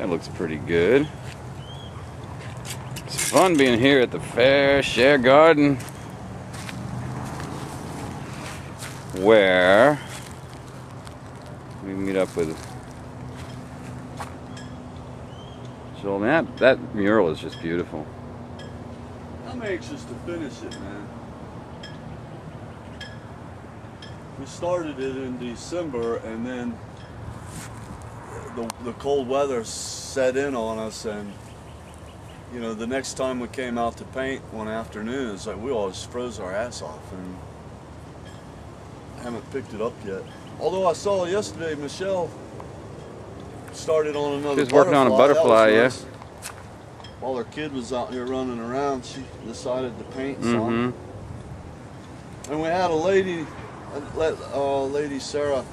That looks pretty good. It's fun being here at the Fair Share Garden, where we meet up with Joel. That mural is just beautiful. I'm anxious to finish it, man. We started it in December, and then the cold weather set in on us, and you know, the next time we came out to paint one afternoon, it's like we always froze our ass off, and I haven't picked it up yet. Although I saw yesterday Michelle started on another She's working on a butterfly, nice. yeah. While her kid was out here running around, she decided to paint some. And we had a lady, Lady Sarah,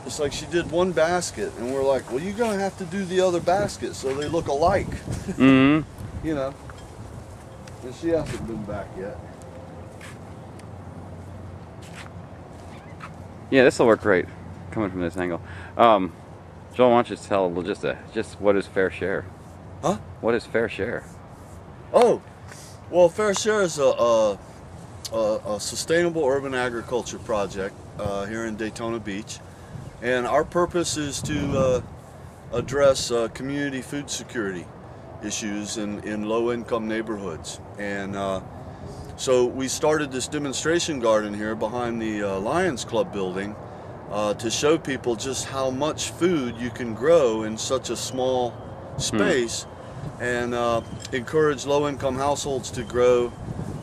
it's like she did one basket, and we're like, well, you're gonna have to do the other basket so they look alike. You know. And she hasn't been back yet. Yeah, this will work great, coming from this angle. Joel, why don't you tell just what is Fair Share? Huh? What is Fair Share? Oh, well, Fair Share is a sustainable urban agriculture project here in Daytona Beach, and our purpose is to address community food security issues in low-income neighborhoods. And so we started this demonstration garden here behind the Lions Club building to show people just how much food you can grow in such a small space, and encourage low-income households to grow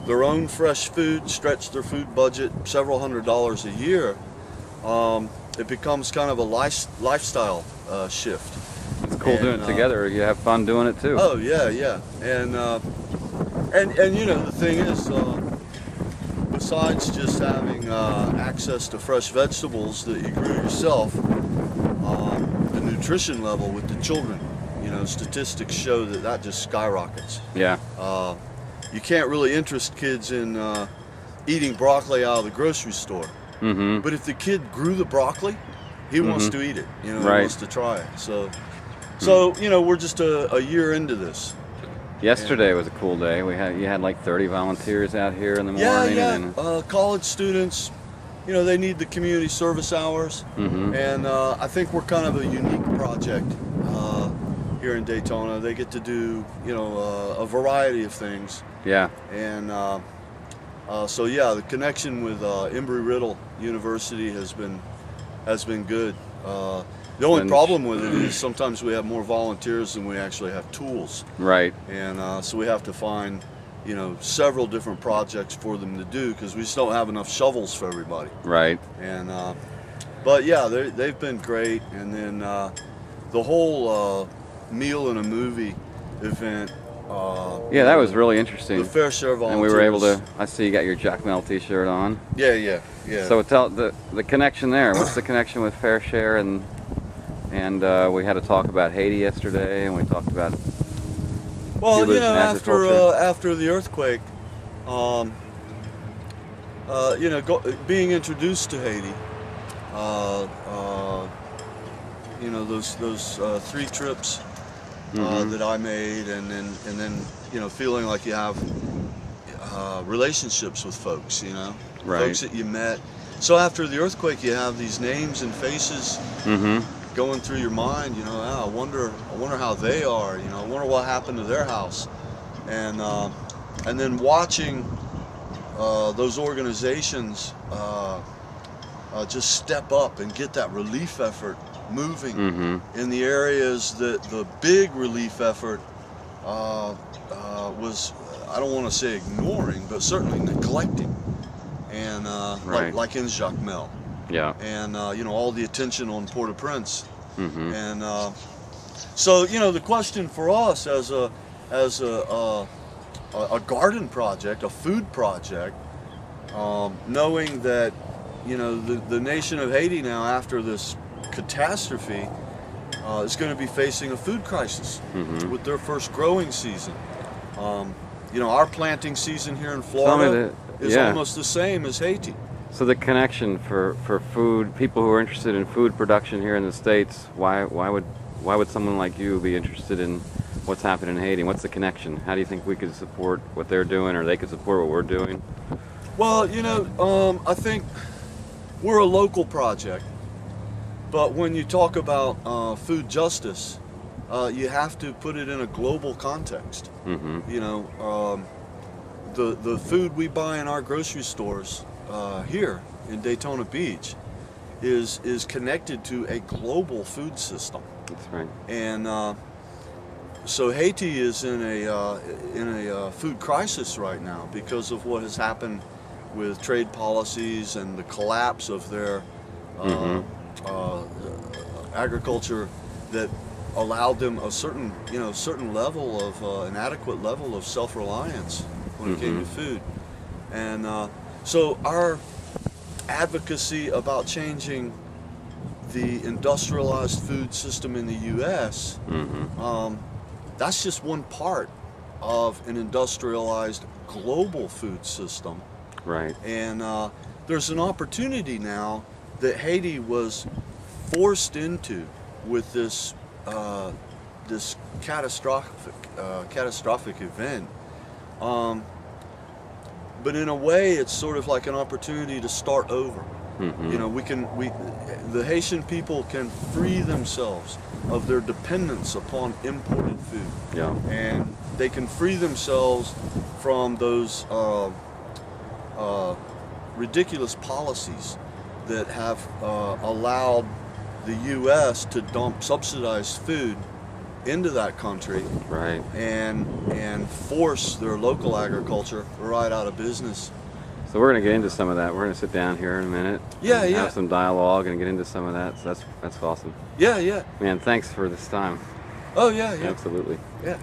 their own fresh food, stretch their food budget several $100s a year. It becomes kind of a lifestyle shift. It's cool doing it together. You have fun doing it too. Oh yeah, yeah, and you know, the thing is, besides just having access to fresh vegetables that you grew yourself, the nutrition level with the children, you know, statistics show that just skyrockets. Yeah. You can't really interest kids in eating broccoli out of the grocery store. But if the kid grew the broccoli, he wants to eat it. You know, he wants to try it. So you know, we're just a year into this. Yesterday was a cool day. You had like 30 volunteers out here in the morning. Yeah. College students, you know, they need the community service hours, and I think we're kind of a unique project here in Daytona. They get to do, you know, a variety of things. Yeah. And so yeah, the connection with Embry-Riddle University has been good. The only problem with it is sometimes we have more volunteers than we actually have tools. Right. And so we have to find, you know, several different projects for them to do because we just don't have enough shovels for everybody. Right. And but yeah, they've been great. And then the whole meal and a movie event. Yeah, that was really interesting. The Fair Share volunteers. And we were able to. I see you got your Jack Mel T-shirt on. Yeah. So tell the connection there. What's the connection with Fair Share? And we had a talk about Haiti yesterday, and we talked about. Well, you know, after the earthquake, you know, being introduced to Haiti, you know, those 3 trips that I made, and then you know, feeling like you have relationships with folks, you know, folks that you met. So after the earthquake, you have these names and faces going through your mind. You know, I wonder how they are. You know, I wonder what happened to their house, and then watching those organizations just step up and get that relief effort moving in the areas that the big relief effort was, I don't want to say ignoring, but certainly neglecting, and like in Jacmel. Yeah. And you know, all the attention on Port-au-Prince, and so you know, the question for us as a garden project, a food project, knowing that, you know, the nation of Haiti now, after this catastrophe, is going to be facing a food crisis with their first growing season. You know, our planting season here in Florida is almost the same as Haiti. So the connection for food, people who are interested in food production here in the States, why would why would someone like you be interested in what's happening in Haiti? What's the connection? How do you think we could support what they're doing, or they could support what we're doing? Well, I think we're a local project, but when you talk about food justice, you have to put it in a global context. Mm-hmm. The food we buy in our grocery stores here in Daytona Beach is connected to a global food system. That's right. And so Haiti is in a food crisis right now because of what has happened with trade policies and the collapse of their agriculture that allowed them a certain level of an adequate level of self-reliance when it came to food. And so our advocacy about changing the industrialized food system in the U.S. That's just one part of an industrialized global food system. Right. And there's an opportunity now that Haiti was forced into with this this catastrophic event. But in a way, it's sort of like an opportunity to start over. The Haitian people can free themselves of their dependence upon imported food. Yeah. And they can free themselves from those ridiculous policies that have allowed the U.S. to dump subsidized food into that country, Right. and force their local agriculture right out of business. So we're going to get into some of that. We're going to sit down here in a minute. Yeah, and yeah. Have some dialogue and get into some of that. So that's awesome. Yeah, yeah. Man, thanks for this time. Oh, yeah, yeah. Absolutely. Yeah.